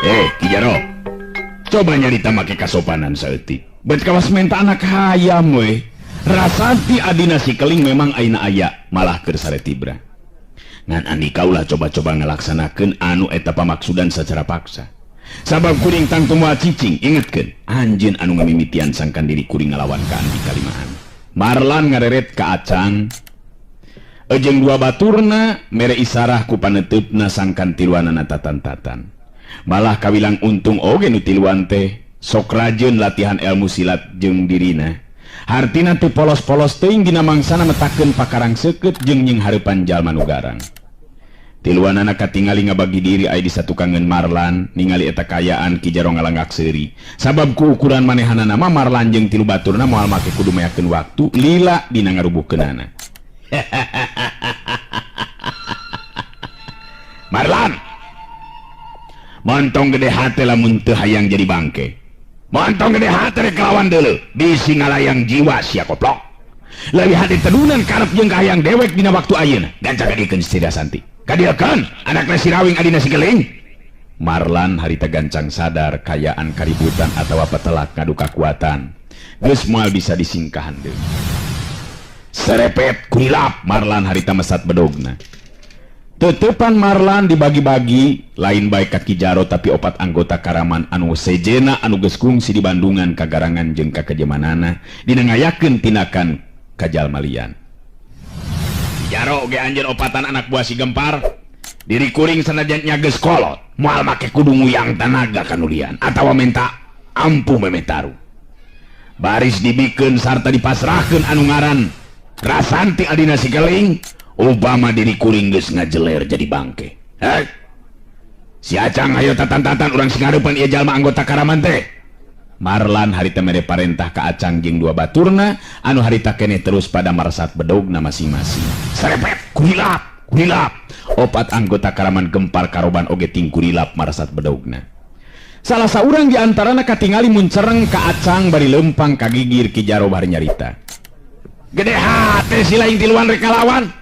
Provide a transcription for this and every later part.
Kijaro, coba nyarita make kasopanan saeutik. Bet kawas menta anak hayam we. Rasanti adina si keling memang aina aya malah keur saretibra. Ngan andi kaulah coba-coba ngelaksanakeun anu eta pamaksudan secara paksa. Sabab kuring tangtu moal cicing, ingetkeun anjeun anu ngamimitian sangkan diri kuring ngalawan ka andi kalimahan. Marlan ngareret ka Acang. Ejeng dua baturna mere isarah ku paneteupna sangkan tiluanana tatan-tatan. Malah kawilang untung oge nu tiluan teh sok rajeun latihan ilmu silat jeung dirina. Hartina teu polos-polos teuing dina mangsana metakeun pakarang seukeut jeung nying hareupan jalma nu garang. Tiluanana katingali ngabagi diri aya di satukangeun Marlan ningali eta kayaan Kijaro ngalanggak seuri. Sabab ku ukuran manehanana mah Marlan jeung tilu baturna moal make kudu meyakeun waktu lila dina ngarubuhkeunana. Marlan, montong gede hate lamun teu hayang jadi bangke. Montong gede hate rek lawan deuleu, bisi ngalayang jiwa sia koplok. Leuwih hade tedunan karep jeung kahayang dewek dina waktu ayeuna. Ganca gadikeun Siti Santi. Kadieukeun anakna si Rawing adina si Geling. Marlan harita gancang sadar kayaan kaributan atawa petelak ngadu kakuatan geus moal bisa disingkahan deui. Serepet kulilap Marlan harita mesat bedogna. Tetepan Marlan dibagi-bagi lain baik ka Kijaro tapi opat anggota Karaman anu sejena anu geus kungsi di Bandungan kagarangan jeung kakejemanana dina ngayakeun tindakan kajalma lian. Kijaro ge anjeun opatan anak buah si Gempar. Diri kuring sanajan nya geus kolot moal make kudu nguyang tanaga kanulian atawa menta ampuh memetaru. Baris dibikeun sarta dipasrahkeun anu ngaran Rasanti adina si Geling. Obama diri kuring geus ngajeler jadi bangke. Si Acang ayo tatan-tatan urang sing ngarepan ieu jalma anggota Karaman teh. Marlan harita mere parentah ka Acang jeung dua baturna anu harita keneh terus pada marsat bedogna masing-masing. Serepet kulilap kulilap. Opat anggota Karaman Gempar Karoban oge ting kulilap marsat bedogna. Salah saurang di antarana katingali muncereng ka Acang bari lempang ka gigir Kijaro bari nyarita. Gede hate si laing tiluan rek ngalawan.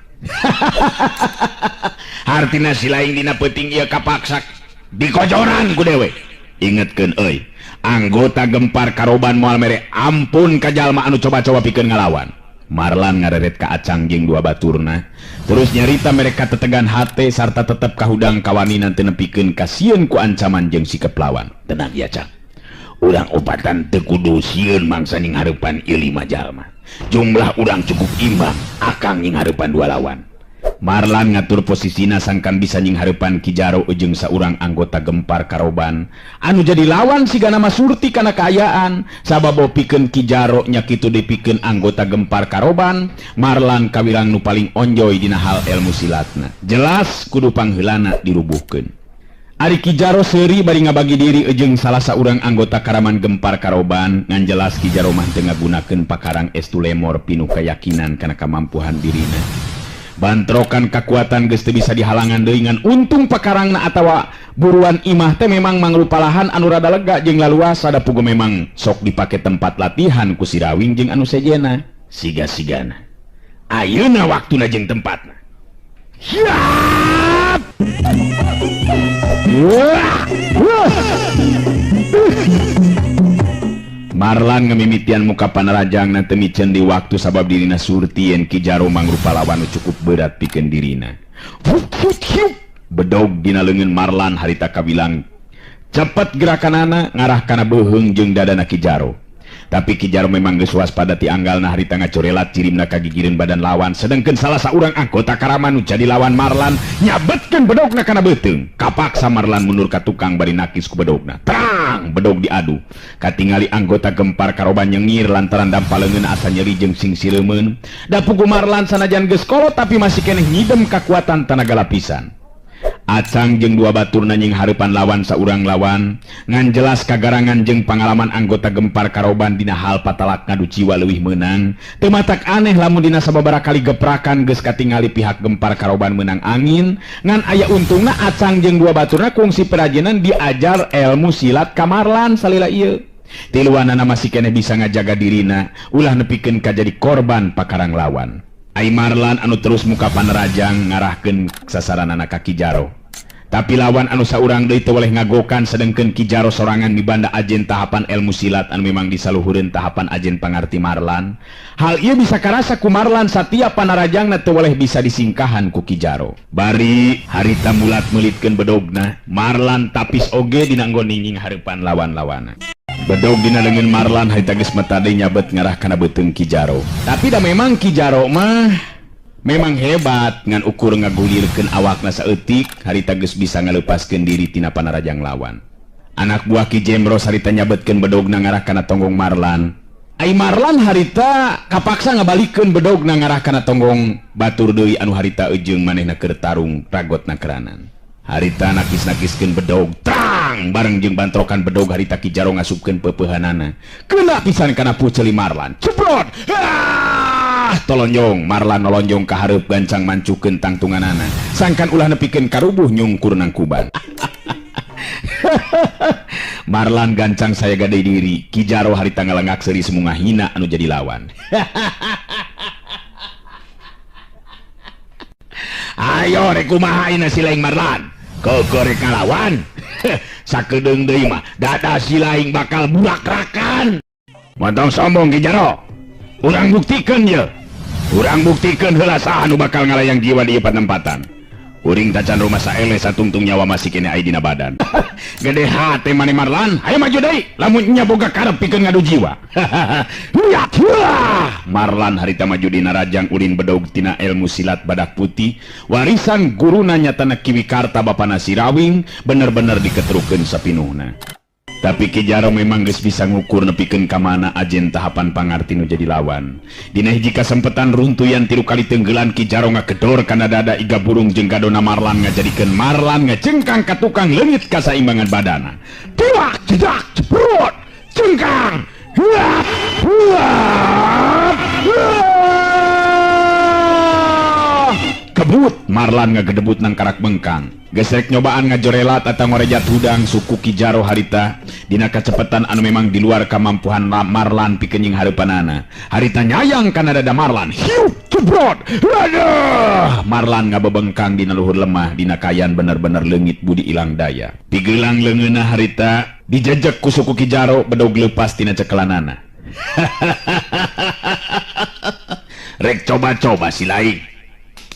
Hartina si laing dina peuting ieu kapaksak dikojoran ku dewe. Ingetkeun euy, anggota Gempar Karoban moal mere ampun ka jalma anu coba-coba pikeun ngalawan. Marlan ngareret ka Acang jeung dua baturna terus nyarita mereka tetegan hate sarta tetep kahudang kawaninan teu nepikeun kasieun ku ancaman jeung sikep lawan. Tenang ya Cang, urang opatan teu kudu sieun mangsa ning hareupan ieu 5 jalma. Jumlah urang cukup imbang akang nying hareupan 2 lawan. Marlan ngatur posisina sangkan bisa nying hareupan Kijaro jeung saurang anggota Gempar Karoban anu jadi lawan sigana mah surti kana kaayaan. Sabab pikeun Kijaro nya kitu dipikeun anggota Gempar Karoban. Marlan kawilang nu paling onjoy dina hal ilmu silatna. Jelas kudu pangheulana dirubuhkeun. Ari Kijaro seuri bari ngabagi diri jeung salah saurang anggota Karaman Gempar Karoban ngan jelas Kijaro mah teu ngagunakeun pakarang estu lemor pinu keyakinan kana kamampuhan dirina. Bantrokan kakuatan geus teu bisa dihalangan deui ngan untung pakarangna atawa buruan imah teh memang mangrupa lahan anu rada lega jeung laluas sada puguh memang sok dipake tempat latihan ku si Rawing jeung anu sejena siga-sigana. Ayeuna waktuna jeung tempatna. Siap! Marlan ngamimitian muka panerajang na temicen di waktu sabab dirina surti yen Kijaro mangrupa lawan cukup berat pikeun dirina. Bedog dina leungeun Marlan harita kabilang cepet gerakanana ngarah kana beuheung jeung dadana Kijaro. Tapi Kijaro memang geus waspada ti anggalna harita ngacorelat cirimna kagigireun badan lawan sedengkeun salah saurang anggota Karaman nu jadi lawan Marlan nyabetkeun bedogna kana beuteung. Kapaksa Marlan mundur ka tukang bari nakis ku bedogna. Terang bedog diadu. Katingali anggota Gempar Karoban nyengir lantaran dampaleungeun asa nyeri jeung sing sileumeun. Da puguh Marlan sanajan geus kolot tapi masih keneh ngidem kakuatan tenaga lapisan. Acang jeung dua baturna nying hareupan lawan saurang lawan ngan jelas kagarangan jeung pangalaman anggota Gempar Karoban dina hal patalak ngadu jiwa leuwih meunang. Teu matak aneh lamun dina sababaraha kali geprakan geus katingali pihak Gempar Karoban meunang angin ngan aya untungna Acang jeung dua baturna kungsi perajenan diajar ilmu silat ka Marlan salila ieu. Tiluanana masih keneh bisa ngajaga dirina ulah nepikeun ka jadi korban pakarang lawan. Ai Marlan anu terus muka panerajang ngarahkeun sasaranana ka Kijaro. tapi lawan anu saurang deui teu boleh ngagokan sedengkeun Ki Jaro sorangan di banda ajen tahapan ilmu silat anu memang disaluhureun tahapan ajen pangarti Marlan. Hal ieu bisa karasa ku Marlan satia panarajangna teu boleh bisa disingkahan ku Ki Jaro. Bari harita mulat meulitkeun bedogna, Marlan tapis oge dina nggon ninging hareupan lawan-lawanna. Bedog dina leungeun Marlan harita geus meta deui nyabet ngarah kana beuteung Ki Jaro. Tapi da memang Ki Jaro mah memang hebat ngan ukur ngagulirkeun awakna saeutik harita geus bisa ngalepaskeun diri tina panarajang lawan. Anak buah Ki Jemros harita nyabetkeun bedogna ngarah kana tonggong Marlan. Ai Marlan harita kapaksa ngabalikeun bedogna ngarah kana tonggong batur deui anu harita ejeung manehna keur tarung ragotna keranan. Harita nakis-nakiskeun bedog trang bareng jeung bantrokan bedog harita Ki Jaro ngasupkeun peupeuhanana. Keuna pisan kana puceuli Marlan. Ceprot! Tolonjong Marlan nolonjong ka hareup gancang mancukeun tangtunganana sangkan ulah nepikeun karubuh nyungkur nang kuban. Marlan gancang saya gadai diri Ki Jaro harita ngalengak seuri semunga hina anu jadi lawan. Ayo rek kumaha ayeuna si laing Marlan keukeurek ngalawan. Sakedeung deui mah dada si laing bakal burak-rakan. Montong sombong Ki Jaro, urang buktikeun ye. Urang buktikeun heula saha nu bakal ngalayang jiwa di tempat-tempatan. Uring tacan rumah saele satungtung nyawa masih kene aya dina badan. Gede hate mane Marlan, hayu maju deui lamun nya boga karep pikeun ngadu jiwa. Lihat Marlan harita maju dina rajang ulin bedog tina ilmu silat badak putih, warisan guruna nyatana Ki Wikarta bapana Sirawing bener-bener diketerukeun sapinuhna. Tapi Ki Jaro memang geus bisa ngukur nepikeun ka mana ajen tahapan pangarti nu jadi lawan. Dina hiji kasempetan runtuyan 3 kali tenggelan Ki Jaro ngagedor kana dada iga burung jeung gadona Marlan ngajadikeun Marlan ngajengkang ka tukang leungit kasaimbangan badana. Tiwak jedak ceprut jengkang. Kebut Marlan ngagedebut nang karak bengkang. Gesek nyobaan ngajorelat atau ngorejat hudang suku Ki Jaro harita dina kacepetan anu memang di luar kemampuan Marlan pikeun hareupanana. Harita nyayang kana dada Marlan. Hiu ceprot. Aduh. Marlan ngabebengkang dina luhur lemah dina kayan bener-bener leungit budi ilang daya. Pigeulang leungeunna harita dijejek ku suku Ki Jaro bedog leupas tina cekelanana. Rek coba-coba si laing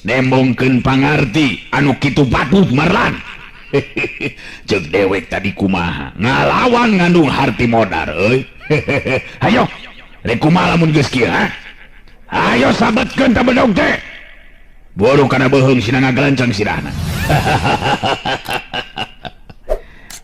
nembongkeun pangarti anu kitu patut Marlan. Ceuk dewek tadi kumaha ngalawan ngandung harti modar euy. Hayo rek kumaha lamun geus kieu ha. Ayo sabetkeun ta bedog teh buru kana beuheung sina ngagalancang sirahna.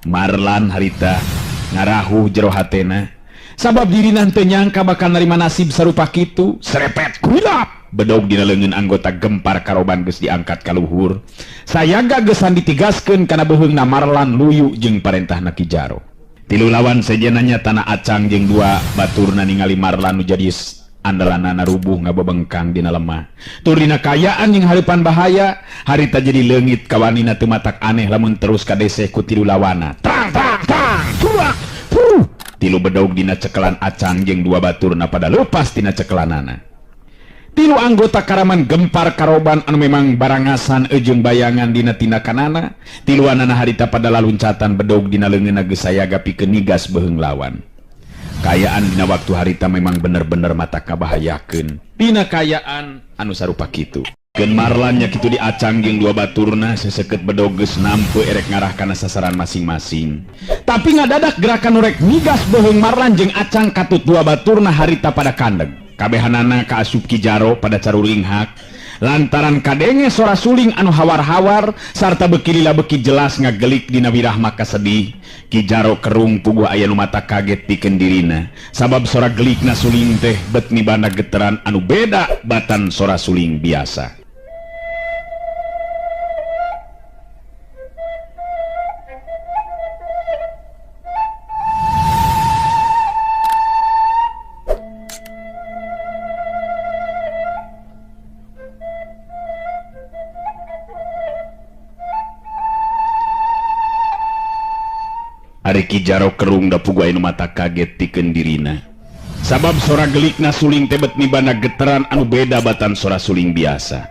Marlan harita ngarahuh jero hatena sabab dirina teu nyangka bakal narima nasib sarupa kitu. Serepet kulap bedog dina leungeun anggota gempar karoban geus diangkat ka luhur. Sayaga geusan ditigaskeun kana beuheungna Marlan luyu jeung parentahna Ki Jaro. Tilu lawan sejenanya tanah acang jeung 2 baturna ningali Marlan nu jadi andalanana rubuh ngabebengkang dina lemah. Tur dina kayaan jeung hareupan bahaya harita jadi leungit kawanina teu matak aneh lamun terus kadeseh ku tilu lawanna. Tang tang tang cuak. Tilu bedog dina cekelan acang jeung 2 baturna pada leupas tina cekelanana. Tilu anggota karaman gempar karoban anu memang barangasan ejeung bayangan dina tindakanana. Tiluanana harita pada laluncatan bedog dina leungeunna geus sayaga pikeun nigas beuheung lawan. Kayaan dina waktu harita memang bener-bener mata kabahayakeun. Dina kayaan anu sarupa kitu. Keun Marlan nya kitu diacang jeung 2 baturna seseukeut bedog geus nampu erek ngarah kana sasaran masing-masing. Tapi ngadadak gerakan nu rek nigas beuheung Marlan jeung acang katut 2 baturna harita pada kandeg. Kabehanana kaasup Ki Jaro pada caruring hak lantaran kadenge sora suling anu hawar-hawar sarta beuki lila beuki jelas ngagelik dina wirah maka sedih. Ki Jaro kerung puguh aya nu mata kaget pikeun dirina sabab sora gelikna suling teh bet mibanda geteran anu beda batan sora suling biasa. Ari Ki Jaro kerung da puguh anu mata kaget pikeun dirina sabab sora gelikna suling teh bet mibana geteran anu beda batan sora suling biasa.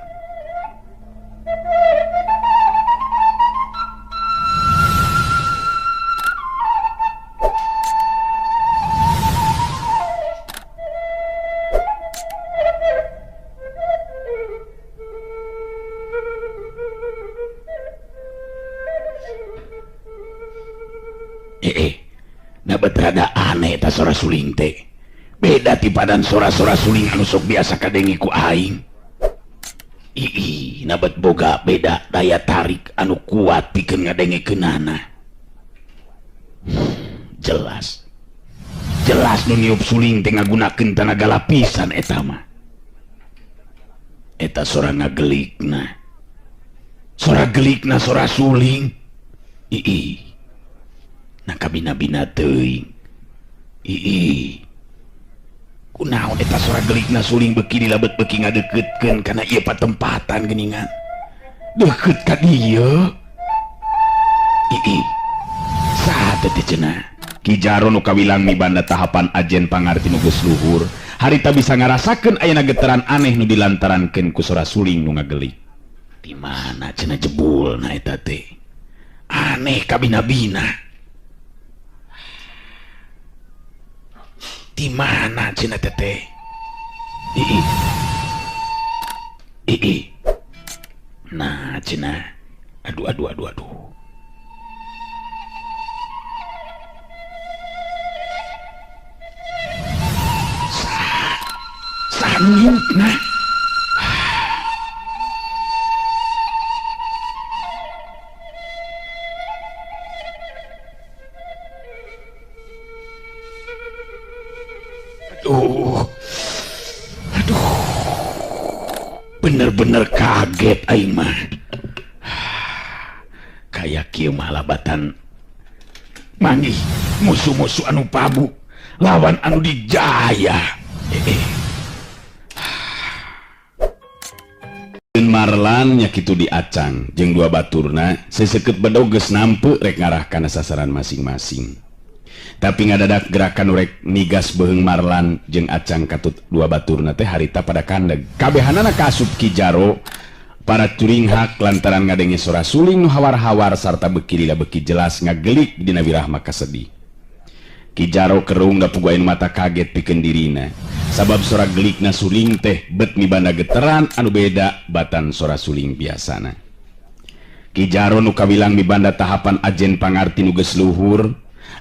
Dapat rada aneh ta sora suling teh. Beda ti padan sora-sora suling anu sok biasa kadengi ku aing. Nabat boga beda daya tarik anu kuat pikeun ngadengekeunana. Jelas nu niup suling teh ngagunakeun tenaga lapisan eta mah. Eta sora ngagelikna. Sora gelikna sora suling. Na kabina-bina teuing. Kunaon eta sora gelikna suling beuki dilabet beuki ngadeukeutkeun kana ieu patempatan geuningan. Deukeut ka dieu. Saha teh cenah? Ki Jaro nu kawilang mibanda tahapan ajen pangarti nu geus luhur, harita bisa ngarasakeun ayeuna geteran aneh nu dilantarankeun ku sora suling nu ngagelik. Di mana cenah jebulna eta teh? Aneh kabina-bina. Di mana cenah teh? Nah cenah. Aduh. Saniutna. Aduh. Bener-bener kaget aing mah. Kayak kieu mah labatan manggih musuh-musuh anu pabu lawan anu dijaya. Marlan nya kitu diacang jeung dua baturna seseukeut bedog geus nampe rek ngarah kana sasaran masing-masing. Tapi ngadadak gerakan rek nigas beheung Marlan jeung acang katut dua baturna teh harita pada kandeg. Kabehanana kaasup Ki Jaro para curinghak lantaran ngadenge sora suling nu hawar-hawar sarta beuki lila beuki jelas ngagelik dina wirah maka sedih. Ki Jaro kerung ngapuguain mata kaget pikeun dirina. Sabab sora gelikna suling teh bet mibanda geteran anu beda batan sora suling biasana. Ki Jaro nu kawilang mibanda tahapan ajen pangarti nu geus luhur,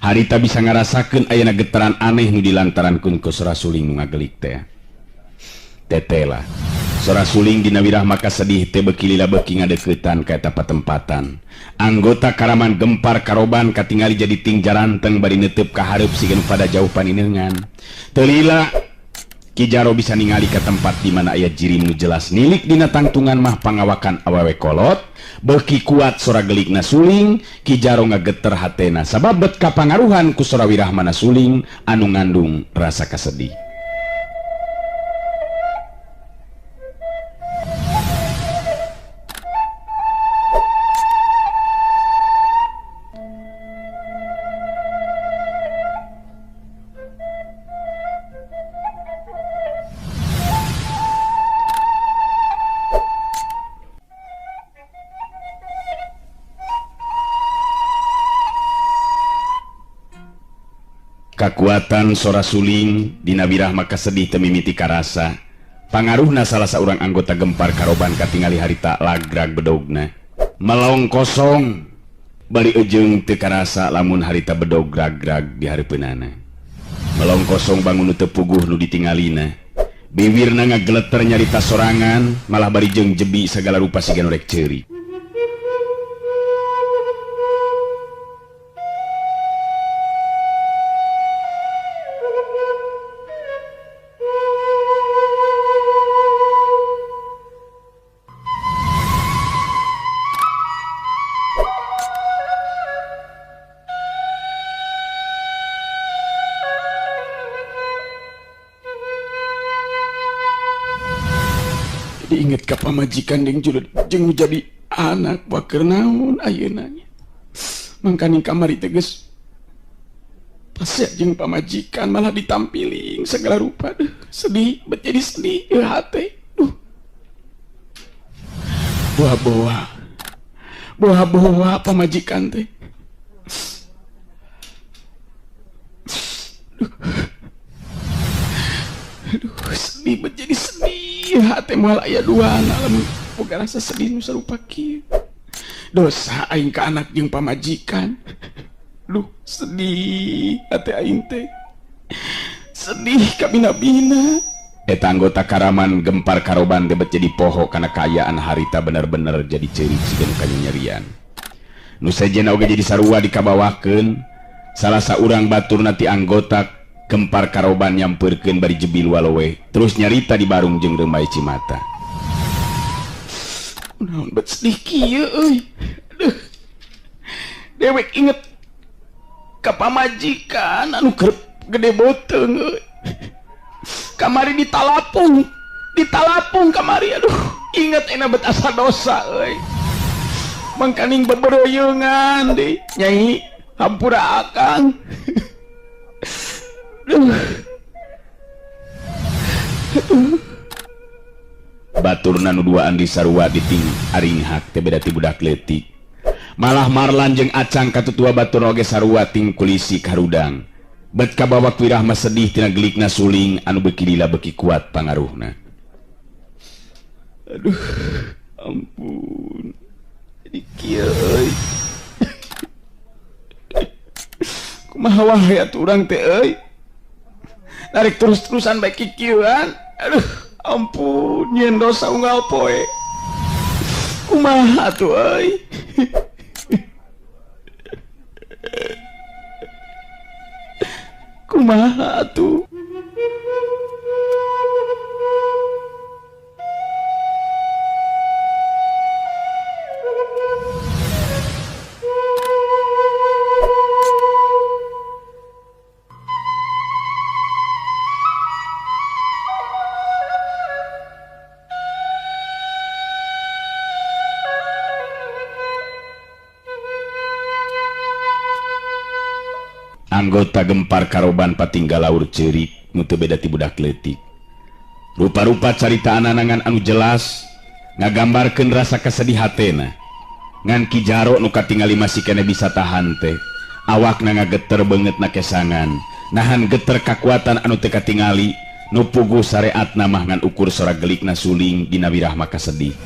harita bisa ngarasakeun ayeuna geteran aneh nu dilantarankeun ku sora suling nu ngagelik teh. Tetela sora suling dina wirah maka sedih teh beuki lila beuki ngadeukeuttan ka eta patempatan. Anggota Karaman Gempar Karoban katingali jadi ting jaranteng bari neuteup ka hareup sigeun pada jauh paninengan. Teu lila Ki Jaro bisa ningali ke tempat di mana aya jiri nu jelas nilik dina tangtungan mah pangawakan awewe kolot. Beuki kuat sora gelikna suling, Ki Jaro ngageter hatena sabab bet kapangaruhan ku sora wirahmana suling anu ngandung rasa kasedih. Kakuatan sora suling dina wirah maka sedih teu mimiti karasa. Pangaruhna salah saurang anggota Gempar Karoban katingali harita lagrag bedogna. Melong kosong bari ejeung teu karasa lamun harita bedog grag-grag di hareupeunana. Melong kosong bangun teu puguh nu ditingalina. Bibirna ngageleter nyarita sorangan malah bari jeung jebi sagala rupa siga nu rek ceuri. Diinget ka pamajikan jeung julud jeung jadi anak bakeur naon ayeuna nya. Mangkaning kamari teh geus pasea jeung pamajikan malah ditampiling segala rupa. Sedih, bet jadi sedih ieu hate. Boha-boha pamajikan teh. Sedih bet jadi sedih. Hati moal aya duana lamun boga rasa sedih nu sarupa kieu. Dosa aing ka anak jeung pamajikan. Duh, sedih hati aing teh. Sedih kabina-bina. Eta anggota Karaman Gempar Karoban debet jadi poho karena kayaan harita bener-bener jadi ciri sigen kanyerian. Nu sejen oge jadi sarua dikabawakeun salah saurang batur nanti anggota Gempar Karoban nyamperkeun bari jebil walowe terus nyarita di barung jeung Remai Cimata. Naon bet sedih kieu euy. Aduh. Dewek inget ka pamajikan anu keur gede boteung euy. Kamari ditalapung kamari. Aduh, inget enak bet asa dosa euy. Mangkaning beberoyeungan deui Nyai hampura akang. Baturna nu duaan di sarua diting aring hak teh beda ti budak leutik. Malah Marlan jeung Acang katutua batur oge sarua ting kulisi karudang. Bet kabawa wirah mah sedih tina gelikna suling anu beuki lila beuki kuat pangaruhna. Aduh, ampun. Jadi kieu euy. Kumaha wae atuh urang teh euy. Narik terus-terusan bae kikieuan. Aduh, ampun, nyeun dosa unggal poe. Kumaha atuh euy. Kumaha atuh. Anggota Gempar Karoban patinggalaur ceurik nu teu beda ti budak leutik. Rupa-rupa carita anangan anu jelas ngagambarkeun rasa kesedih hatena. Ngan Ki Jaro nu katingali masih kene bisa tahan teh. Awakna ngageter beungeut na kesangan. Nahan geter kakuatan anu teu katingali nu puguh sareatna mah ngan ukur sora gelikna suling dina wirah maka sedih.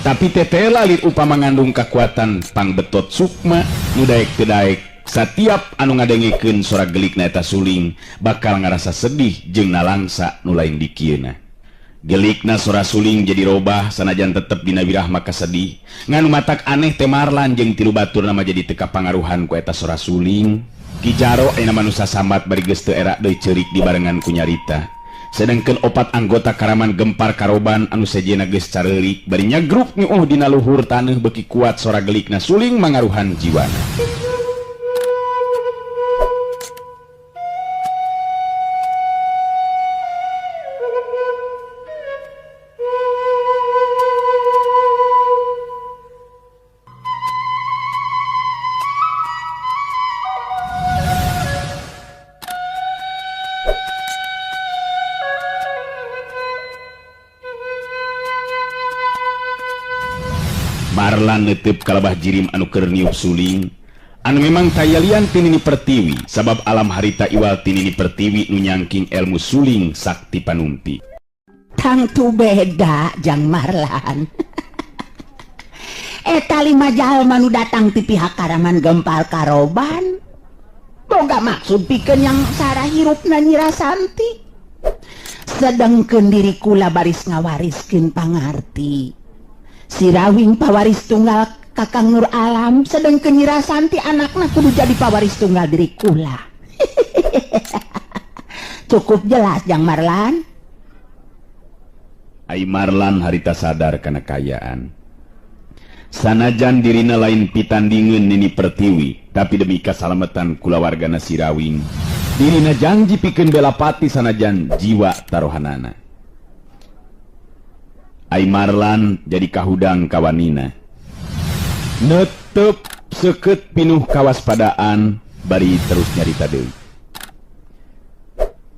Tapi teteh lalit upama ngandung kakuatan pangbetot sukma nu daek teu daek. Satiap anu ngadengikeun sora gelikna eta suling bakal ngarasa sedih jeung nalangsa nu lain di kieuna. Gelikna sora suling jadi robah sanajan tetep dina wirah maka sedih. Nganu matak aneh teh Marlan jeung tilu batur nama jadi teu kapangaruhan ku eta sora suling. Ki Jaro ayeuna manusa sambat bari geus teu era deui ceurik dibarengan ku nyarita. Sedengkeun opat anggota Karaman Gempar Karoban anu sejena geus careurik bari nyagruk nyuuh dina luhur taneuh beuki kuat sora gelikna suling mangaruhan jiwana. Marlan neuteup kalabah jirim anu keur niup suling anu memang tayalian ti Nini Pertiwi sabab alam harita iwal ti Nini Pertiwi nu nyangking ilmu suling sakti panumpi. Tangtu beda jang Marlan. Eta 5 jalma nu datang ti pihak Karaman Gempar Karoban boga maksud pikeun yang sarah hirupna Nyi Rasanti. Sedengkeun diri kula baris ngawariskeun pangarti. Si Rawing pawaris tunggal Kakang Nur Alam, sedengkeun Nyi Rasanti anakna kudu jadi pawaris tunggal diri kula. Cukup jelas jang Marlan. Ai Marlan harita sadar kana kayaan. Sanajan dirina lain pitandingeun Nini Pertiwi, tapi demi kasalametan kulawargana si Rawing, dirina janji pikeun bela pati sanajan jiwa taruhanana. Ai Marlan jadi kahudang kawanina. Netep seukeut pinuh kawaspadaan bari terus nyarita deui.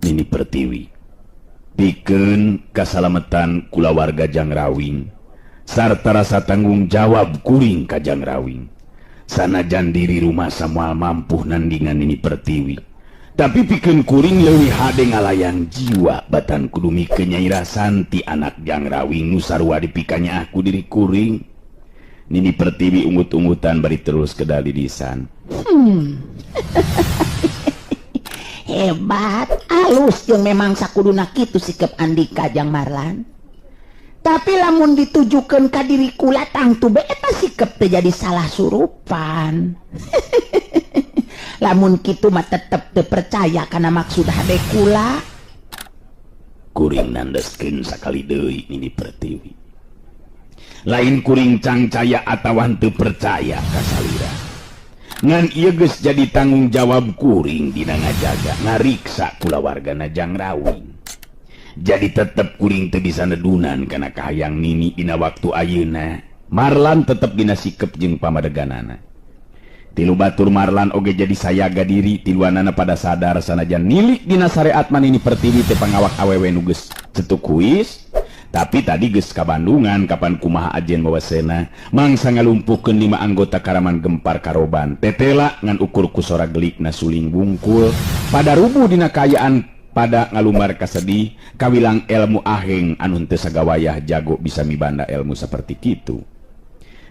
Nini Pertiwi, pikeun kasalametan kulawarga Jang Rawing sarta rasa tanggung jawab kuring ka Jang Rawing. Sanajan diri rumah samoal mampu nandingan Nini Pertiwi, tapi pikeun kuring leuwih hade ngalayang jiwa batan kudu mikeun Nyai Rasanti anak Jang Rawing nu sarua dipikanya aku diri kuring. Nini Pertiwi ungut-ungutan bari terus kedal didisan. Hebat, alus jeung memang sakuduna kitu sikep Andika Jang Marlan. Tapi lamun ditujukeun ka diri kula tangtu be eta sikep teu jadi salah surupan. Lamun kitu mah tetep teu percaya kana maksud hade kula. Kuring nandeskeun sakali deui Nini Pertiwi. Lain kuring cangcaya atawa teu percaya ka salira. Ngan ieu geus jadi tanggung jawab kuring dina ngajaga ngariksa kulawargana Jang Rawing. Jadi tetep kuring teu bisa nedunan kana kahayang Nini dina waktu ayeuna. Marlan tetep dina sikep jeung pamadeganana. Tilu batur Marlan oge jadi sayaga diri tiluanana pada sadar sanajan nilik dina syariat Nini Pertiwi teh pangawak awewe nu geus cetuk kuis. Tapi tadi geus ka Bandungan kapan kumaha ajen wawasena mangsa ngalumpuhkeun 5 anggota Karaman Gempar Karoban. Tetela ngan ukur kusora gelikna suling bungkul pada rubuh dina kayaan pada ngalumbar kasedih kawilang ilmu aheng anu teu sagawayah jago bisa mibanda ilmu seperti kitu.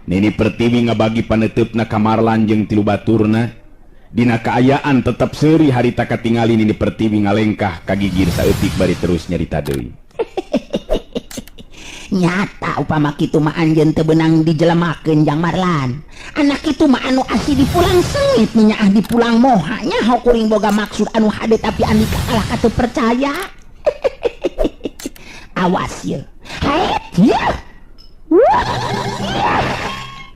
Nini Pertiwi ngabagi paneteupna ka Marlan jeung tilu baturna dina kaayaan tetep seuri harita katingali Nini Pertiwi ngalengkah kagigir saeutik bari terus nyarita deui. Nyata upama kitu mah anjeun teu beunang dijelemakeun Jang Marlan. Anak kitu mah anu asli dipulang sengit nya dipulang moha nyaho kuring boga maksud anu hade tapi Andika kalah ka teu percaya. Awas ye. Haet ye.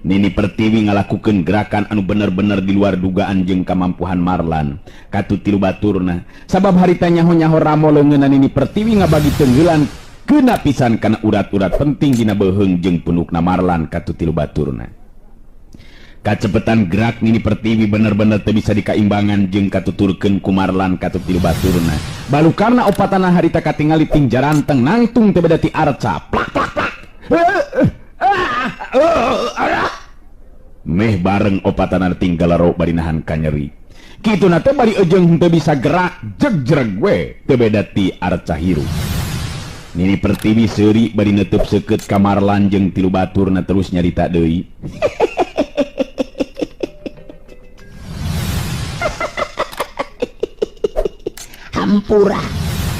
Nini Pertiwi ngalakukeun gerakan anu bener-bener di luar dugaan jeung kamampuhan Marlan katu tilu baturna. Sabab harita nyaho-nyaho ramo leungeunna Nini Pertiwi ngabagi tenggelan kena pisan kana urat-urat penting dina beuheung jeung punukna Marlan katu tilu baturna. Kacepetan gerak Nini Pertiwi bener-bener teu bisa dikaimbangan jeung katuturkeun ku Marlan katu tilu baturna. Balukarna opatana harita katingali ting jaranteng nangtung teu beda ti arca. Plak plak plak. Meh bareng opatana ting galaro bari nahan kanyeri. Kituna teh bari ejeung teu bisa gerak jegreg we teu beda ti arca hirup. Nini Pertiwi seuri bari neutup seukeut ka Marlan jeung tilu baturna terus nyarita deui. Hampura,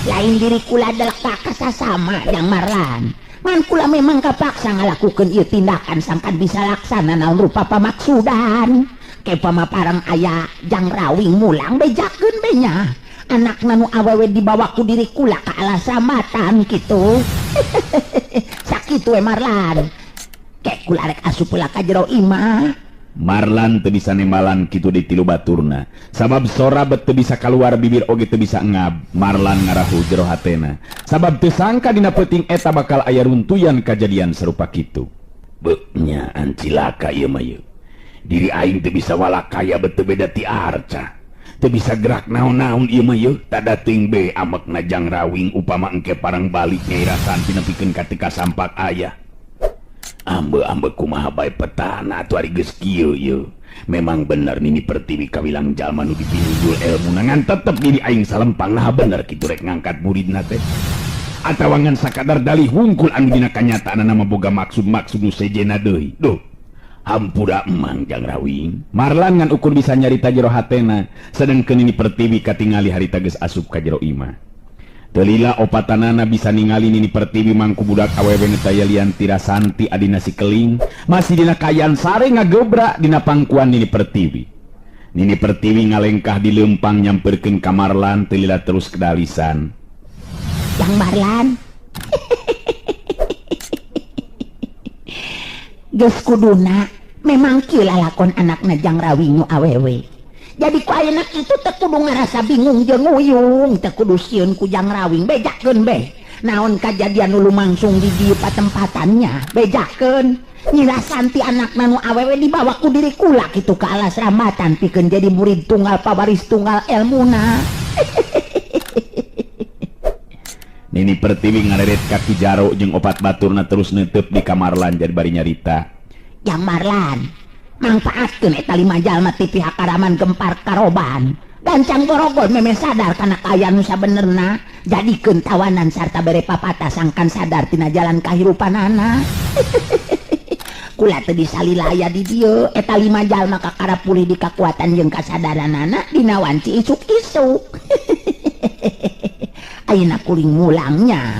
lain diri kula deleka kasasama Jang Marlan. Man kula memang kapaksa ngalakukeun ieu tindakan sangkan bisa laksana naon rupa pamaksudan. Ke pamaparang aya Jang Rawing mulang bejakeun be nya. Anak nanu awewe dibawa ku diri kula ka alasramatan gitu. Sakitu we Marlan. Kek kula rek asup heula ka jero imah. Marlan teu bisa nembalan kitu di tilu baturna. Sabab sora bet teu bisa kaluar bibir oge teu bisa ngab. Marlan ngarahu jero hatena. Sabab teu sangka dina peuting eta bakal aya runtuyan kajadian serupa kitu. Beuk nya ancilaka ieu mah ieu. Diri aing teu bisa walakaya bet teu beda ti arca. Teu bisa gerak naon-naon ieu mah ieu. Tada teuing be amekna Jang Rawing upama engke parang balik Nyai Rasanti nepikeun ka teu kasampak aya. Ambe-ambe kumaha bae petana atuh ari geus kieu ieu. Memang bener Nini Pertiwi kawilang jalma nu dipinjul elmuna ngan tetep diri aing salempang nah bener kitu rek ngangkat muridna teh. Atawa ngan sakadar dalih hungkul anu dina kanyataanna mah boga maksud-maksud nu sejena deui. Duh. Hampura emang Jang Rawing. Marlan ngan ukur bisa nyarita jero hatena sedengkeun Nini Pertiwi katingali harita geus asup ka jero imah. Teu lila opatanana bisa ningali Nini Pertiwi mangku budak awewe nu taya lian ti Rasanti adina si keling masih dina kayan sare ngagebrak dina pangkuan Nini Pertiwi. Nini Pertiwi ngalengkah di leumpang nyamperkeun ka Marlan teu lila terus kedalisan. Jang Marlan. Geus kuduna memang kieu lalakon anakna Jang Rawing nu awewe. Jadi ku ayeuna kitu teu kudu ngarasa bingung jeung nguyung, teu kudu sieun ku Jang Rawing, bejakeun be. Naon kajadian nu lumangsung di dieu patempatannya, bejakeun. Nyi Rasanti anakna nu awewe dibawa ku diri kula kitu ka alasramatan pikeun jadi murid tunggal pabaris tunggal elmuna. Nini Pertiwi ngareret kaki jaro jeung opat baturna terus neuteup di kamar Marlan jadi bari nyarita. Jang Marlan, mangpaatkeun eta 5 jalma ti pihak Karaman Gempar Karoban. Gancang gorogol meme sadar kana kaya nu sabenerna, jadikeun tawanan sarta bere papata sangkan sadar tina jalan kahirupanana. kula teu disalila aya di dieu eta 5 jalma kakara pulih di kakuatan jeung kasadaranana dina wanci isuk-isuk. Ayeuna kuring mulangnya.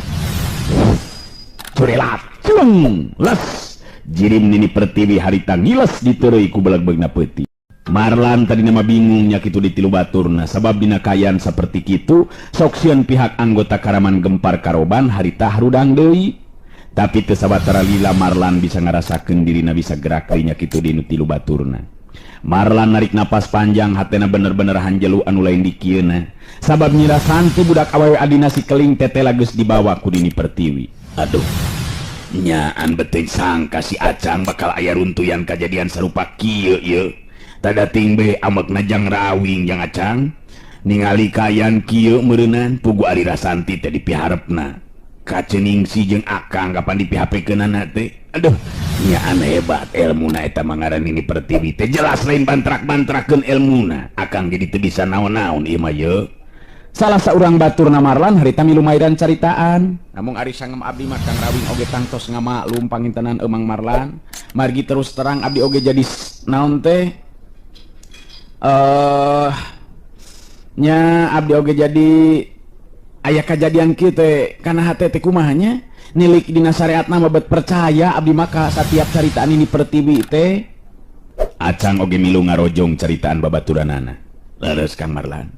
Curelat cung les jirim Nini Pertiwi harita ngiles diteureuy ku beleg-belegna peuting. Marlan tadi nama bingung nya kitu di tilu baturna sabab dina kayan saperti kitu sok sieun pihak anggota Karaman Gempar Karoban harita harudang deui. Tapi teu sabatara lila Marlan bisa ngarasakeun dirina bisa gerak deui nya kitu di nu tilu baturna. Marlan narik napas panjang hatena bener-bener hanjelu anu lain di kieuna sabab Nyi Rasanti budak awewe adina si keling tetela geus dibawa ku Nini Pertiwi. Aduh nyaan beteuing sangka si Acang bakal aya runtuyan kejadian sarupa kieu ye. Tadating be amekna jang rawing jang Acang ningali kayan kieu meureunan pugu Ari Rasanti teh dipiharepna kacening si jeung Akang kapan dipihapekeunana teh. Aduh nyaan hebat elmuna eta mangaran Nini Pertiwi teh jelas lain bantrak-bantrakeun elmuna Akang jadi teu bisa naon-naon ieu mah ye. Salah saurang baturna Marlan harita milu maidan caritaan namun ari sangem abdi mah Kang Rawing oge tangtos ngamaklum pangintenan Emang Marlan margi terus terang abdi oge jadi naon teh nya abdi oge jadi aya kejadian kieu teh kana hate teh kumaha nya nilik dina syariatna mah bet percaya abdi maka setiap caritaan Nini Pertiwi teh. Acang oge milu ngarojong caritaan babaturanana. Leres Kang Marlan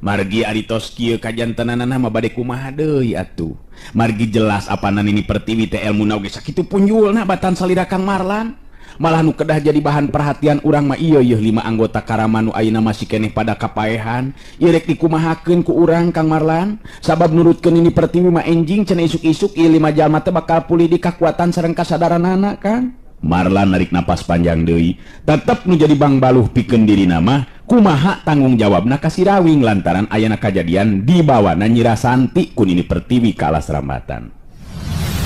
margi ari tos kieu kajantenanana mah bade kumaha deui atuh margi jelas apana Nini Pertiwi teh elmuna oge sakitu punjulna batan salira Kang Marlan. Malah nu kedah jadi bahan perhatian urang mah ieu 5 anggota Karaman nu ayeuna masih keneh pada kapaehan ieu rek dikumahakeun ku urang Kang Marlan sabab nurutkeun Nini Pertiwi mah enjing cenah isuk-isuk ieu 5 jalma teh bakal pulih di kakuatan sareng kasadaranana kan. Marlan narik napas panjang deui tetep nu jadi bang baluh pikeun dirina mah kumaha tanggung jawabna ka si Rawing lantaran ayana kajadian dibawana Nyi Rasanti ku Nini Pertiwi ka alas rambatan.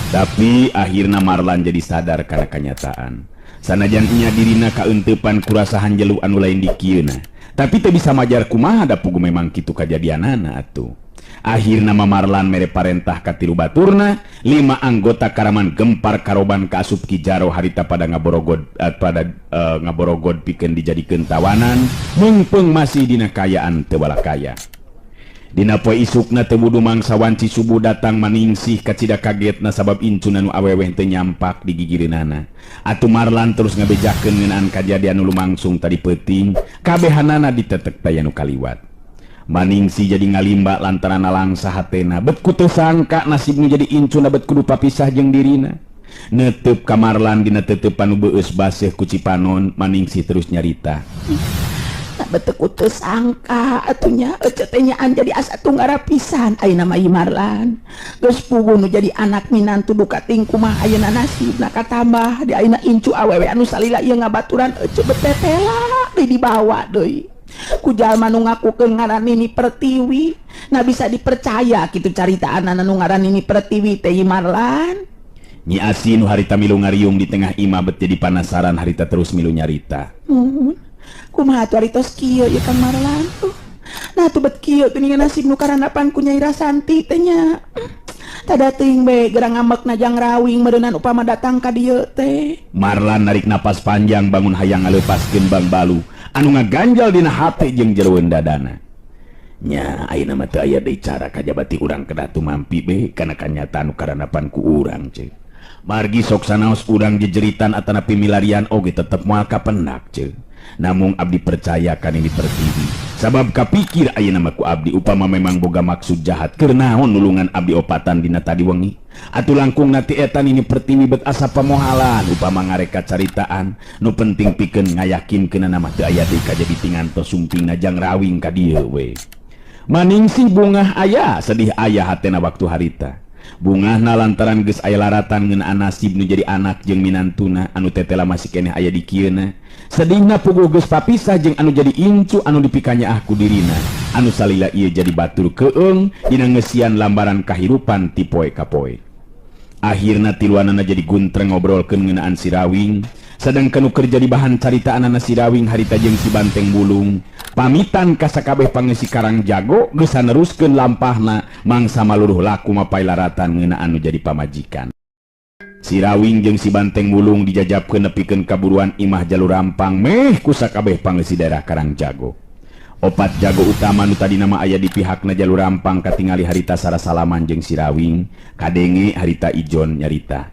Tapi akhirna Marlan jadi sadar kana kenyataan sanajan nya dirina kaeunteupan kurasa hanjelu anu lain di kieuna tapi teu bisa majar kumaha da pugu memang kitu kajadianana atuh. Akhirna Marlan mere parentah ka tilu baturna 5 anggota Karaman Gempar Karoban kaasup Ki Jaro harita pada ngaborogod ngaborogod pikeun dijadikeun tawanan mungpeung masih dina kayaan teu bala kaya. Dina poe isukna teu budu mangsa wanci subuh datang maningsih kacida kagetna sabab incuna nu aweweh teu nyampak di gigireunana. Atuh Marlan terus ngabejakeun ngeunaan kajadian nu lumangsung tadi peuting kabehanana ditetek taya nu kaliwat. Maningsih jadi ngalimba lantaran langsa hatena bet ku teu sangka nasibna jadi incuna bet kudu papisah jeung dirina. Neuteub ka Marlan dina teutepan nu beueus baseuh ku Cipanon Maningsih terus nyarita. Betul teu sangka atunya ecetenyaan jadi asa tunggara pisan ayeuna mah ieu Marlan geus puguh nu jadi anak minantu duka ting kumaha ayeuna nasibna katambah di ayeuna incu awewe anu salila ieu ngabaturan ece betetela dibawa deui ku jalma nu ngakukeun ngaran Nini Pertiwi na bisa dipercaya kitu caritaanana nu ngaran Nini Pertiwi teh Marlan. Nyi Asi nu harita milu ngariung di tengah imah bet jadi panasaran harita terus milu nyarita. Kumaha atuh ari tos kieu ya Kang Marlan. Nah tuh bet kieu geuningan nasib nu karanapan ku Nyai Rasanti teh nya. Tada teuing be gerang ngambekna jang Rawing meureunan upama datang ka dieu teh. Marlan narik napas panjang bangun hayang ngaleupaskeun Bang Balu anu ngaganjal dina hate jeung jereueun dadana. Nya ayeuna mah teu aya deui cara kajabati urang kedah tumampi be kana kanyataan nu karanapan ku urang ceuk. Margi sok sanaos urang jejeritan atana pimilarian oge tetep moal kapendak ceuk. Namun abdi percaya kan Nini Pertiwi sabab kapikir ayeuna mah ku abdi upama memang boga maksud jahat keur naon nulungan abdi opatan dina tadi wengi atuh langkung nati eta Nini Pertiwi bet asa pamohalan upama ngarekat caritaan nu penting pikeun ngayakinkeunana mah teu aya deui kajadi tingantos sumpingna jang Rawing ka dieu we. Maningsih bungah aya sedih aya hatena waktu harita bungahna lantaran geus aya laratan ngeunaan nasib nu jadi anak jeung minantuna anu tetela masih keneh aya di kieuna. Sedihna puguh geus papisah jeung anu jadi incu anu dipikanyaah ku dirina anu salila ieu jadi batur keung dina ngeusian lambaran kahirupan ti poe ka poe. Akhirna tiluanana jadi guntreng ngobrolkeun ngeunaan si Rawing sedangkan nu keur jadi bahan caritaanana si Rawing harita jeung si Banteng Bulung pamitan ka sakabeh pangeusi Karang Jago geus saneruskeun lampahna mangsa maluruh laku mapai laratan ngeunaan anu jadi pamajikan. Si Rawing jeung si Banteng Wulung dijajabkeun nepikeun kaburuan imah jalur rampang meh ku sakabeh pangeusi daerah Karangjago. Opat jago utama nu tadi nama aya di pihakna jalur rampang katingali harita sarasalaman jeung si Rawing, kadenge harita ijon nyarita.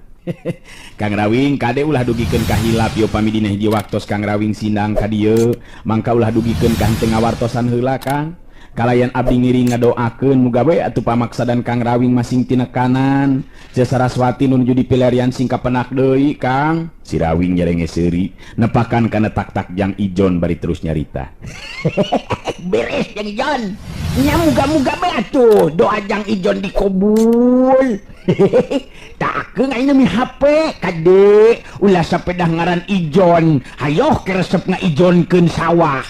Kang Rawing kade ulah dugikeun ka hilap yo pami dina hiji waktos Kang Rawing sindang ka dieu, mangka ulah dugikeun ka henteu ngawartosan heula Kang. Kalayan abdi ngiring ngadoakeun muga bae atuh pamaksa dan Kang Rawing masing tina kanan. Si Saraswati nuju dipilarian sing kapenak deui Kang. Si Rawing nyerenge seuri nepakan kana tak-tak jang ijon bari terus nyarita. Beres jang ijon. Nya muga-muga bae atuh doa jang ijon dikabul. Takeung ayeuna mi HP kade ulah sapedah ngaran ijon. Hayo keresep ngaijonkeun sawah.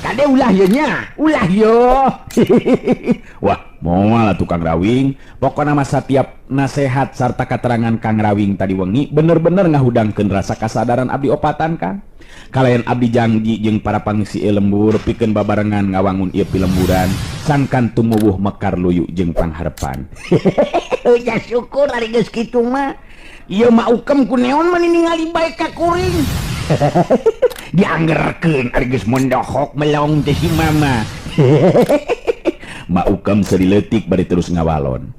Kade ulah ye nya, ulah yo. Wah, moal atuh Kang Rawing. Pokona mah satiap nasehat sarta katerangan Kang Rawing tadi wengi bener-bener ngahudangkeun rasa kasadaran abdi opatan Kang. Kalayan abdi janji jeung para pangsi lembur pikeun babarengan ngawangun ieu pilemburan sangkan tumuwuh mekar luyu jeung pangharepan. Ya syukur ari geus kitu mah. Ieu mah ukem ku neon mah ningali bae ka kuring. Dianggerkeun ari geus mondohok melong teh si mama. Maukem seriletik bari terus ngawalon.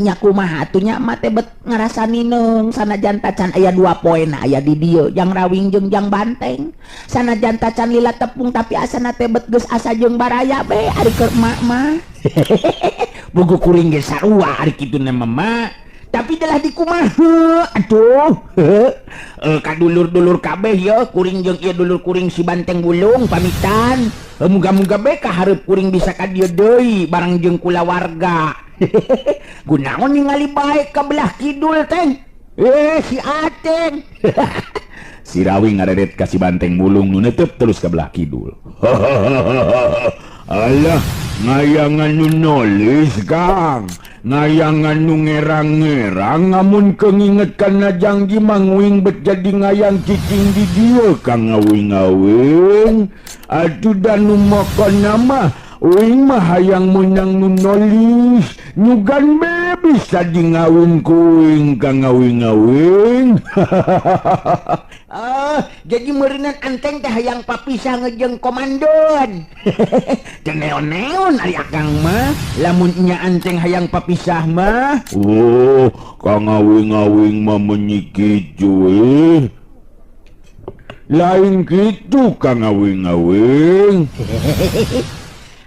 Nya kumaha atuh nya mah teh bet ngarasani neung sanajan tacan aya 2 poena aya di dieu Jang Rawing jeung Jang Banteng. Sanajan tacan lila tepung tapi asana teh bet geus asa jeung baraya be ari keur emak mah. Bogo kuring ge sarua ari kitu na mama. Tapi dalah dikumaha atuh. Kadulur-dulur kabeh ya kuring jeung ieu dulur kuring si Banteng Wulung pamitan. Muga-muga bae kahareup kuring bisa ka dieu deui bareng jeung kulawarga. Gunaon ningali bae ka belah kidul teh. Si Ateng. Si Rawing ngaredet ka si Banteng Wulung nu neuteup terus ka belah kidul. Alah, ngayangan nu nulis Kang. Ngayangan nu ngerang-ngerang ngamun keunginget kana janji mangwing bet jadi ngayang cicing di dieu Kang ngawing-ngawing. Atuh dan nu makona mah uing mah hayang menang nu nulis nyugan be bisa di ngawin kuing Kang ngawing-ngawing. Jadi meureunan Anteng teh hayang papisah ngejeng komandon. Teu neon-neon ari akang mah lamun nya Anteng hayang papisah mah. Oh, Kang ngawing-ngawing mah menyikitu lain kitu Kang ngawing-ngawing.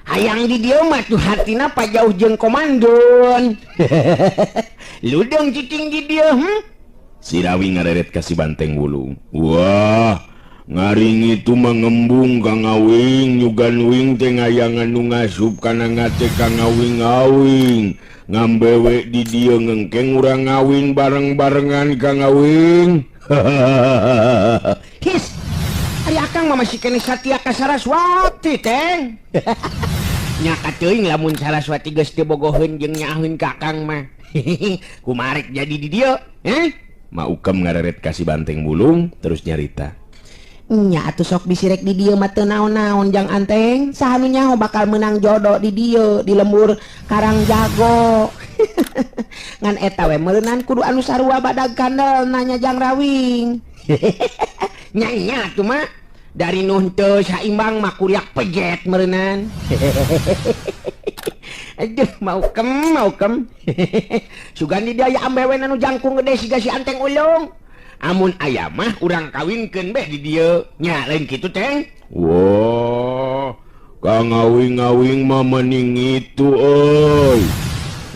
Hayang di dieu mah tuh hartina pajauh jeung komandon. Ludeng cicing di dieu Si Rawing ngareret ka si Banteng Wulung. Wah, ngaring itu mengembung Kang Ngawing nyugan wing teh ngayangan nu ngasup kana ngate Kang ngawing-ngawing. Ngambewe di dieu ngengkeng urang ngawing bareng-barengan Kang Ngawing. His, ari akang mah masih kene satia ka Saraswati teh. Nya kateuing lamun Saraswati geus teu bogoheun jeung nyaheun ka akang mah. Kumarik jadi di dieu, Maukem ngareret ka si Banteng Wulung terus nyarita. Nya atuh sok bisirek di dieu mah teu naon-naon Jang Anteng. Saha nu nyaho bakal menang jodoh di dieu di lembur Karangjago. Ngan eta we meureunan kudu anu sarua badag kandel nanya Jang Rawing. Nya atuh mah dari nu teu saimbang mah kuriak pejet meureunan. Aduh maukem. Sugan di dia ambewen anu jangkung gede siga si Anteng Ulung. Amun aya mah urang kawinkeun beh di dieu. Nya lain kitu teh. Wah, Kang ngawing-ngawing mah mending itu euy.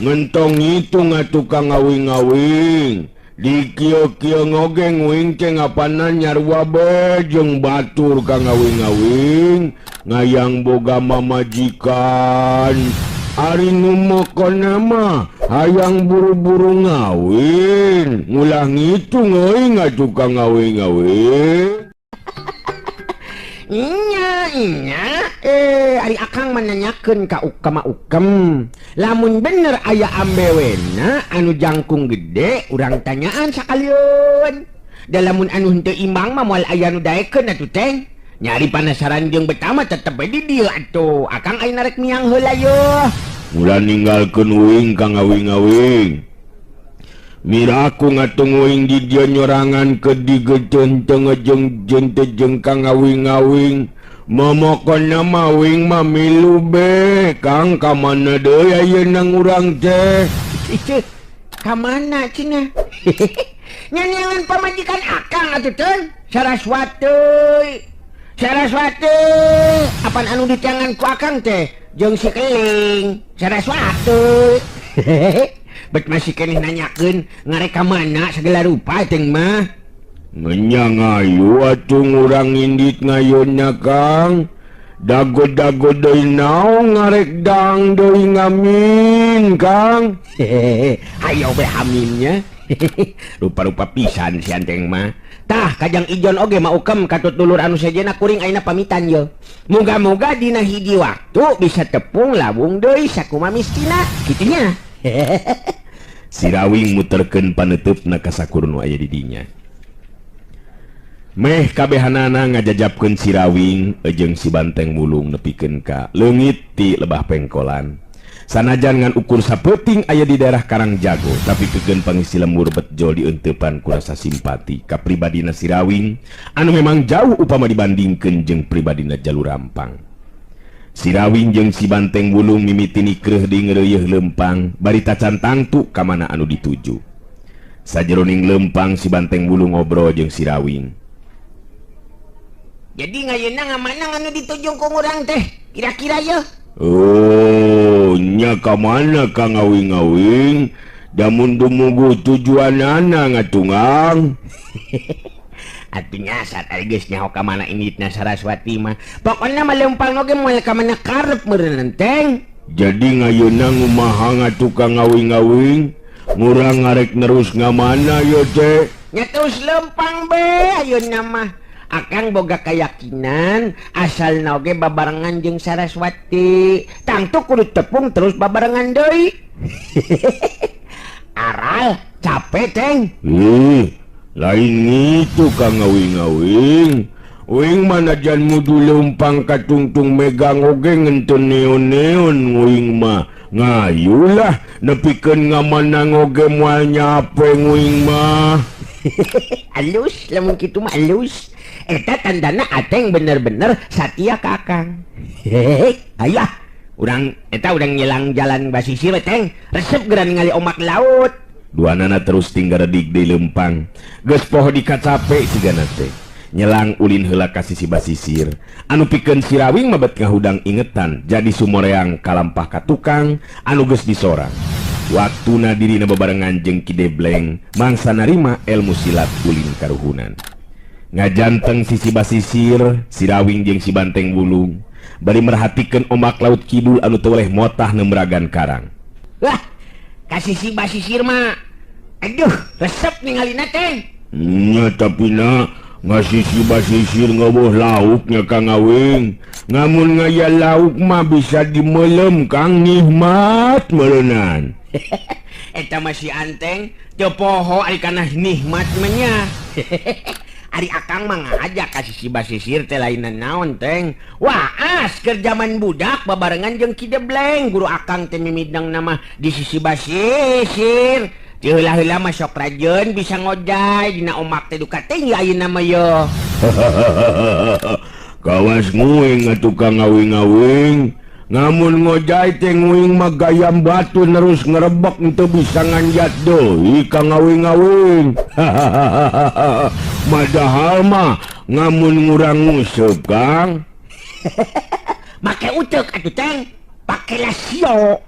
Ngentong itu ngatu Kang ngawing-ngawing. Di kieu-kieu ngogeng wing teh ngapana nyarua be jeung batur Kang ngawing-ngawing. Ngayang boga mamajikan. Ari nu makona mah hayang buru-buru ngawin. Ngulang itu ngeuing atuh Kang ngawing-ngawing. Nya, ari akang menanyakeun ka ukem. Lamun bener aya ambewena anu jangkung gede, urang tanyaan sakalian. Da lamun anu henteu imbang mah moal aya nu daekeun atuh teh. Nyari panasaran jeung betama tetep di dieu atuh. Akang ayeuna rek miang heula yo. Mula ninggalkeun uing Kang ngawing-ngawing. Mira aku ngatungguing di dia nyorangan ke digecen tengejeng jente kang ngawing-ngawing. Momokon nama wing mamilu be kang kamana deui ayeuna urang teh. Itu kamana cina? Nyanyian pamajikan akang atuh teh. Saraswati. Apaan anu di tangan ku akang teh? Jeung si Keling. Saraswati. Bet masih keneh nanyakeun ngarek ka mana segala rupa teh mah. Ngenyang ayu atuh urang indit ngayunna Kang. Dago-dago deui naon ngarek dang deui ngamin Kang. Hayo we haminnya. Rupa-rupa pisan si anteng mah. Tah kajang ijon oge maukem katut dulur anu sejenna kuring ayeuna pamitan yo. Muga-muga dina hiji waktu bisa tepung labung deui sakumaha mistina kitu nya. Si Rawing muterkeun paneutupna ka sakurun aya di dinya. Meh kabehanana ngajajabkeun si Rawing jeung si Banteng Wulung nepikeun ka leungit ti lebah pengkolan. Sanajan ngan ukur sapeuting aya di daerah Karangjago, tapi pikeun pangisi lembur betjol dieunteupan ku rasa simpati ka pribadina si Rawing anu memang jauh upama dibandingkeun jeung pribadina Jalur Rampang. Si Rawing jeung si Banteng Wulung mimiti nikreuh di ngeureuyeuh lempang bari tacan tangtu ka mana anu dituju. Sajeroning lempang si Banteng Wulung ngobrol jeung si Rawing. Jadi ngayeuna ngamanang anu dituju ku urang teh? Kira-kira ye? Oh, nya ka mana ka ngawing-ngawing? Damun dumugu tujuanana ngatungang. Atunya saat ari geus nyaho ka mana inditna Saraswati mah. Pokona mah lempang oge moal ka mana karep meureun teng. Jadi ngayeuna ngumaha ngatu ka ngawing-ngawing? Ngurang ngarek nerus ngamana yo teh? Nya terus lempang be ayeuna mah. Akang boga keyakinan asalna oge babarengan jeung Saraswati. Tangtu kudu tepung terus babarengan deui. Aral capek teng. Lain gitu ka ngawing-ngawing. Wing manajan mudu lempang katungtung megang oge ngenten neon-neon wing mah. Ngayulah nepikeun ngamanang oge moal nyape wing mah. Alus lamun kitu mah alus. Eta tandana ateng bener-bener satia ka akang. Ayah, urang nyelang jalan basisir teng. Resep geura ningali omak laut. Duanana terus tinggal redik di lempang. Geus poho dikacape sigana teh. Nyelang ulin heula ka sisi basisir. Anu pikeun si Rawing mabet ngahudang ingetan jadi sumoreang kalampah ka tukang anu geus disorang. Waktuna dirina bebarengan jeung Ki Debleng mangsa narima ilmu silat ulin karuhunan. Ngajanteng sisi basisir si Rawing jeung si Banteng Wulung bari merhatikeun omak laut kidul anu teu weleh motah nembragan karang. Wah, ka sisi basisir mah aduh resep ningalina teh. Nya tapi na ngasisi basisir ngaboh lauknya Kang Awing. Ngamun ngaya lauk mah bisa dimelem Kang nikmat meuleunan. Eta masih anteng teu poho ari kana nikmat mah nya. Ari akang mah ngajak ka sisi basisir teh lain naon teng. Waas keur zaman budak babarengan jeung Ki Debleng guru akang teh mimidang nama di sisi basisir. Ti heula-heula mah sok rajeun bisa ngojay dina omak teh duka teh ayeuna mah yo. Kawas nguing atuh Kang ngawing-ngawing. Ngamun ngojay teh nguing mah gayam batu nerus ngerebek teu bisa nganjat deui Kang ngawing-ngawing. Madahal mah ngamun ngurang nguseup Kang. Make uteuk atuh teng, pake lasio.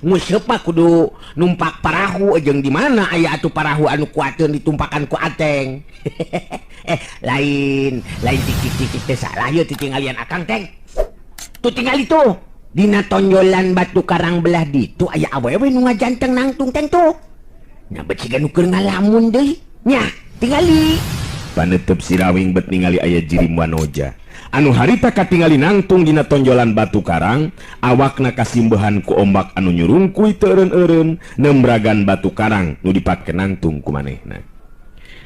Nguseup mah kudu numpak parahu jeung di mana aya atuh parahu anu kuateun ditumpakan ku ateng. lain titik-titik teh salah yeuh titinggalian akang teng. Tu tinggal itu dina tonjolan batu karang belah ditu aya awewe nu ngajanteng nangtung teng tuh. Nya bet siga nu keur ngalamun deui. Nya tingali. Paneutup si Rawing bet ningali aya jirim wanoja anu harita katingali nangtung dina tonjolan batu karang, awakna kasimbehan ku ombak anu nyurungkuy teu eureun-eureun nembragan batu karang nu dipake nangtung ku manehna.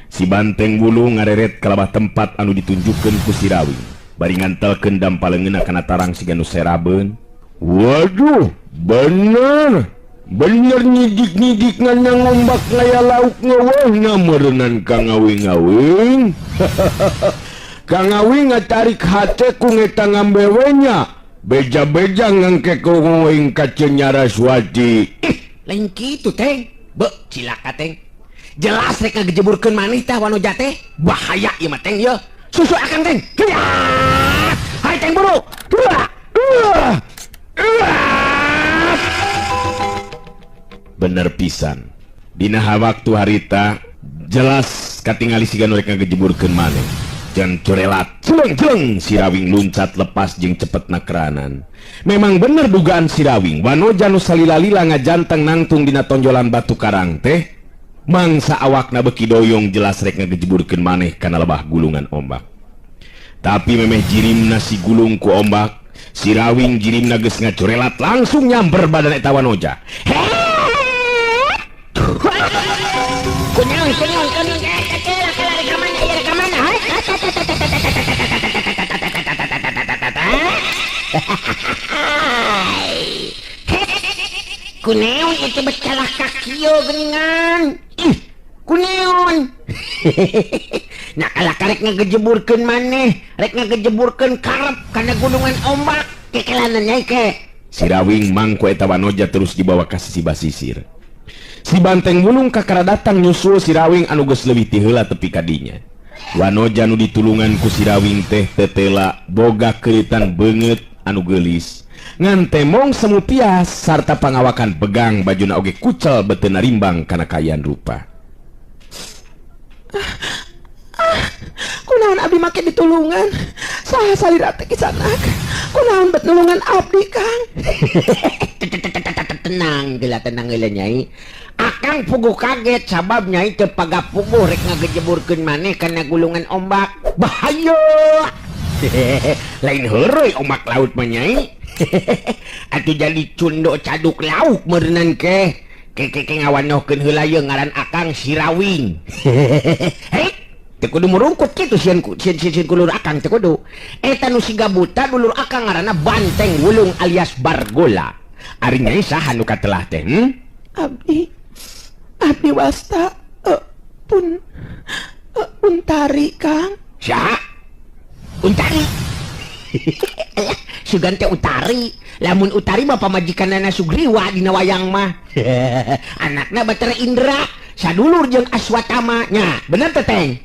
Si Banteng Wulung ngareret kalabah tempat anu ditunjukkeun ku si Rawing bari ngantelkeun dampaleungeunna kana tarang siga nu serabeun. Waduh, bener bener nyidik-nyidik ngan ngombak laya lauk ngewehna merenan Kang Awing-awing. Kang Awing ngatarik hate ku ngeta ngambewenya beja-beja ngangke ku ngewing kacenya Raswati. Lain kitu teh be cilaka teh jelas rek ngagejeburkeun maneh tah Wanoja teh bahaya ieu mah teh ye susu akang teh hai teh buru Bener pisan dina waktu harita jelas katingali siga nu rek ngagejeburkeun maneh jan corelat celeng-celeng si Rawing luncat lepas jeung cepetna keranan. Memang bener dugaan si Rawing Wanoja nu salila-lila ngajanteng nangtung dina tonjolan batu karang teh mangsa awakna beki doyong jelas rek ngagejeburkeun maneh kana lebah gulungan ombak. Tapi memeh jirimna si gulung ku ombak, si Rawing jirimna geus ngacorelat langsung nyamper badan eta Wanoja. Kunaon lari ka mana ieu ka mana kunaon itu becalah kakiyo geuningan kunaon nah kalah karek ngagejeburkeun maneh rek ngagejeburkeun karep kana gulungan ombak kekelanan nyai ke si Rawing mangku eta Wanoja terus dibawa ka sisi basisir. Si banteng bulung kakara datang nyusul si Rawing anu geus leuwih ti heula tepi kadinya. Wanoja nu ditulungan ku si Rawing teh tetela boga keuritan beungeut anu geulis ngan temong semu pias sarta pangawakan pegang bajuna oge kucel beuteuna rimbang kana kaayaan rupa. Kunaon abdi make ditulungan saha salira teh kisanak kunaon bet nulungan abdi Kang. Tenang geula tenang geula nyai akang puguh kaget sabab nyai teu pagapuguh rek ngagejeburkeun maneh kana gulungan ombak bahaya. Lain heureuy ombak laut mah nyai. Atuh jadi cundo caduk lauk meureunnan ke ngawanohkeun heula ye ngaran akang si Rawing. Hei teu kudu murungkut kitu sieun kulur akang teu kudu eta nu siga buta dulur akang ngaranna Banteng Wulung alias Bargola. Ari nyai saha nu katelah teh Abdi wasta Untari Kang. Saha Untari sugan teh Utari lamun Utari mah pamajikanana Sugriwa dina wayang mah. Anakna Batara Indra sadulur jeung Aswatama nya bener teh teng.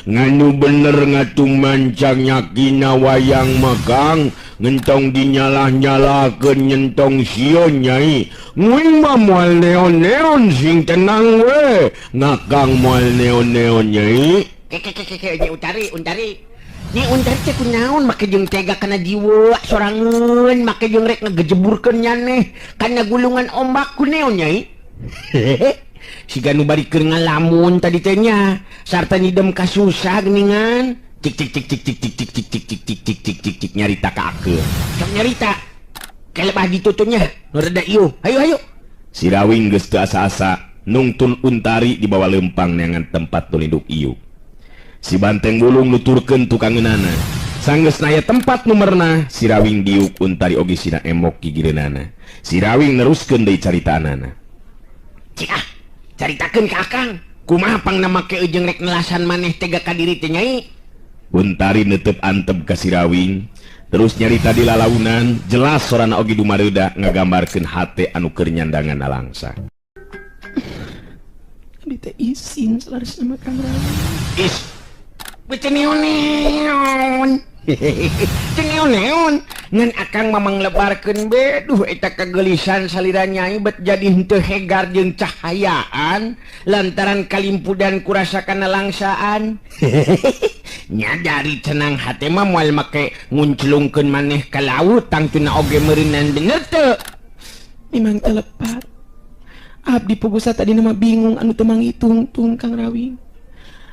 Nganu bener ngatung mancang nyakina wayang magang ngentong dinyalah-nyalakeun nyentong sion nyai nguing mah moal neon-neon sing tenang we ngakang moal neon-neon nyai. Nyi Untari Nyi Untari teh kunaon make jeung tega kana jiwa sorangeun make jeung rek ngagejeburkeun nyaneh kana gulungan ombak kunaon nyai. Siga nu bari keur ngalamun tadi teh nya sarta nyidem ka susah geuningan cik nyarita ka akeun sok nyarita kelebah ditutup nya nu rada ieu hayu si Rawing geus teu asa-asa nungtun Untari di bawah lempang neangan tempat nu linduk ieu. Si Banteng Wulung nuturkeun tukangeunana sanggeus naya tempat numerna si Rawing diuk Untari oge sina emok gigireunana. Si Rawing neruskeun deui caritaanana. Cik caritakeun ka akang kumaha pangna make jeung rek nelasan maneh tega ka diri teh nyai. Untari neuteup antep ka si Rawing terus nyarita di lalaunan jelas sorana oge dumareuda ngagambarkeun hate anu keur nyandangan langsa. Abdi teh izin selaras nama Kang Rawing. Is neon neon ngan akang mamang lebarkeun be duh eta kagelisan salira nyai bet jadi henteu hegar jeung cahayaan lantaran kalimpudan kurasa kana langsaan. Nya dari cenang hate mah moal make ngunclungkeun maneh ka laut tangtuna oge meureunan bener teu. Memang telepat abdi pugusa tadi nama bingung anu teu manghitung-tung Kang Rawing.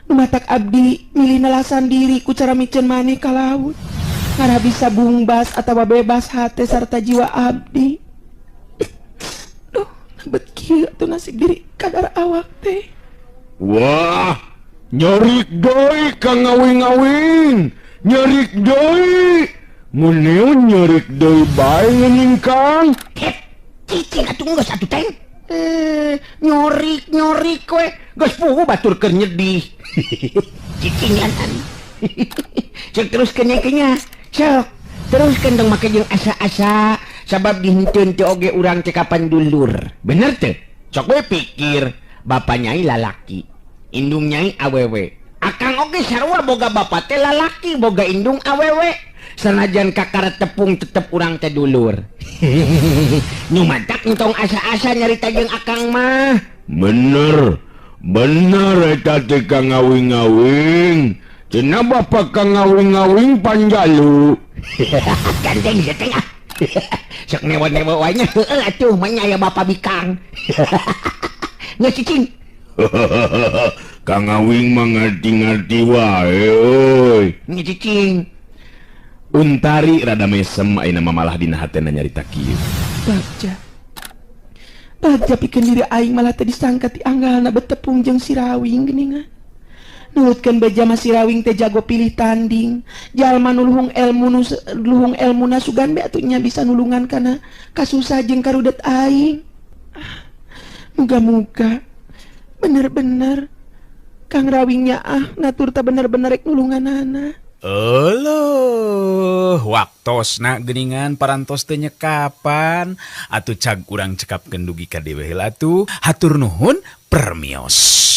Nu matak abdi milih nelasan diri ku cara miceun maneh ka laut ngara bisa bungbas atawa bebas hate sarta jiwa abdi. Duh bet kieu atuh nasib diri kadar awak teh. Wah nyarik deui Kang Awing-awing nyarik deui mun neon nyarik deui bae ngeuning Kang. Cicing atuh geus atuh teng. Nyorik we geus puguh batur keur nyedih. Cicing lantan. Cek terus kenya sok terus kendeng make jeung asa-asa sabab dihenteu teh oge urang teh kapan dulur bener teh sok we pikir bapa nyai lalaki indung nyai awewe akang oge sarua boga bapa teh lalaki boga indung awewe sanajan kakara tepung tetep urang teh dulur. Nu matak entong asa-asa nyarita jeung akang mah bener eta teh kang ngawing-ngawing cenah bapak kang ngawing-ngawing panjalu. Ganteng ya teng. sok newa-newa wae nya heueuh atuh mah nya aya bapa bikang. Geus cicing. Kang ngawing mah ngarti-ngarti wae euy. Nya cicing. Untari rada mesem ayeuna mamalah dina hatena nyarita kieu. Bagja pikeun diri aing malah teu disangka ti anggalna betepung jeung si Rawing geuningan. Nulutkeun beja mah si Rawing teh jago pilih tanding. Jalma nu luhung elmuna sugan be atuh nya bisa nulungan kana kasusah jeung karudet aing. Muga-muga bener-bener Kang Rawingnya ngatur teh bener-bener rek nulunganana. Eluh, waktosna geuningan parantos teu nyekapan. Atuh cag urang cekapkeun dugi ka dewe heula atuh. Hatur nuhun, permios.